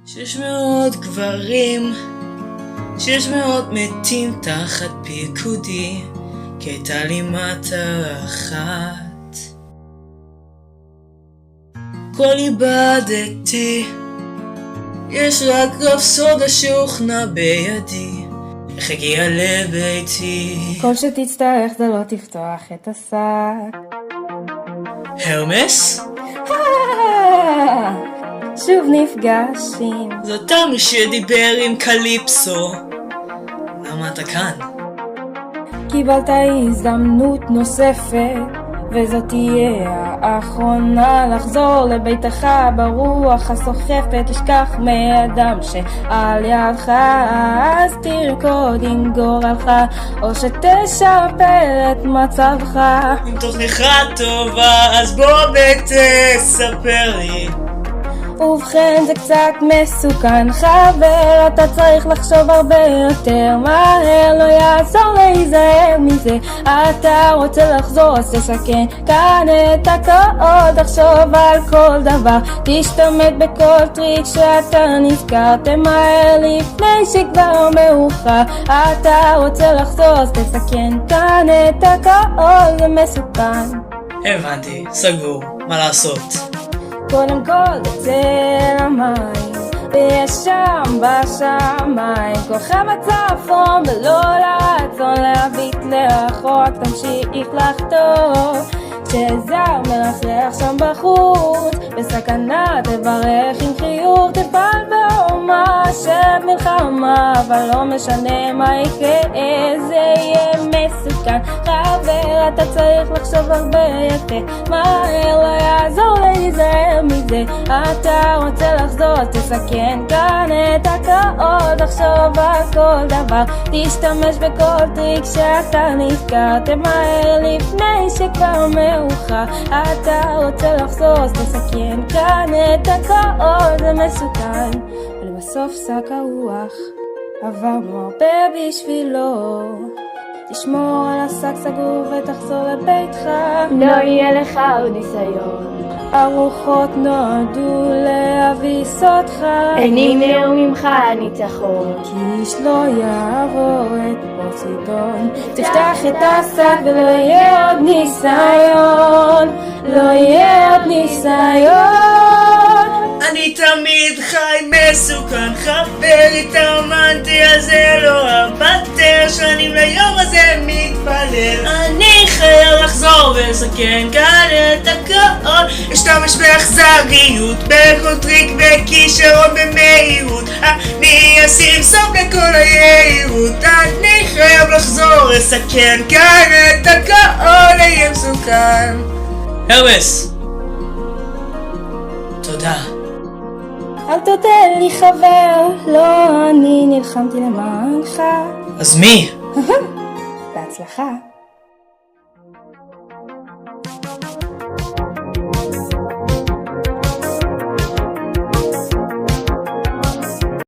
600 גברים, 600 מתים תחת פיקודי, כי הייתה לי מטרה אחת. כל איבדתי, יש רק רב סודה שהוכנה בידי, איך הגיע לביתי. כל שתצטרך זה לא תפתוח את השק. הרמס? שוב נפגשים. זאת תמי שדיבר עם קליפסו. למה אתה כאן? קיבלת הזדמנות נוספת, וזאת תהיה האחרונה לחזור לביתך ברוח הסוחפת, לשכח מאדם שעל ידך, אז תרקוד עם גורלך, או שתשפר את מצבך. אם תוכנך טובה אז בוא ותספר לי. ובכן זה קצת מסוכן חבר, אתה צריך לחשוב הרבה יותר מהר, לא יעזור להיזהר מזה, אתה רוצה לחזור אז תסכן כאן את הכל, תחשוב על כל דבר, תשתמש בכל טריק שאתה נזכר, תמהר לפני שכבר מאוחר, אתה רוצה לחזור אז תסכן כאן את הכל, זה מסוכן. הבנתי, סגור, מה לעשות? קודם כל תצא למים, ויש שם בשמיים כוכב הצפון, ולא לרצון להביט לאחור, רק תמשיך לחתור, כשזר מלכלך שם בחוץ, בסכנה תברך עם חיוך, תפעל באומה של מלחמה, אבל לא משנה מה יקרה, זה יהיה מסוכן חבר, אתה צריך לחשוב הרבה יותר מהר, לא יעזור להיזהר מזה, אתה רוצה לחזור אז תסכן כאן את הכל, תחשוב על כל דבר, תשתמש בכל טריק שאתה נזכר, תמהר לפני שכבר מאוחר, אתה רוצה לחזור אז תסכן כאן את הכל, זה מסוכן. ולבסוף שק הרוח, עברנו הרבה בשבילו, תשמור על השק סגור ותחזור לביתך, לא יהיה לך עוד ניסיון, הרוחות נועדו להביס אותך, אין ימנעו ממך ניצחון, כי איש לא יעבור את פוסידון, תפתח את השק ולא יהיה עוד ניסיון, לא יהיה עוד ניסיון. אני תמיד חי מסוכן חבר, התאמנתי על זה לא אוותר, שנים ליום הזה מתפלל, אני חייב לחזור ולסכן כאן את הכל, אשתמש באכזריות, בכל טריק בכישרון במהירות, אני אשים סוף לכל היהירות, אני חייב לחזור לסכן כאן את הכל, יהיה מסוכן. הרמס, תודה. אל תודה לי חבר, לא אני נלחמתי למענך. אז מי? בהצלחה.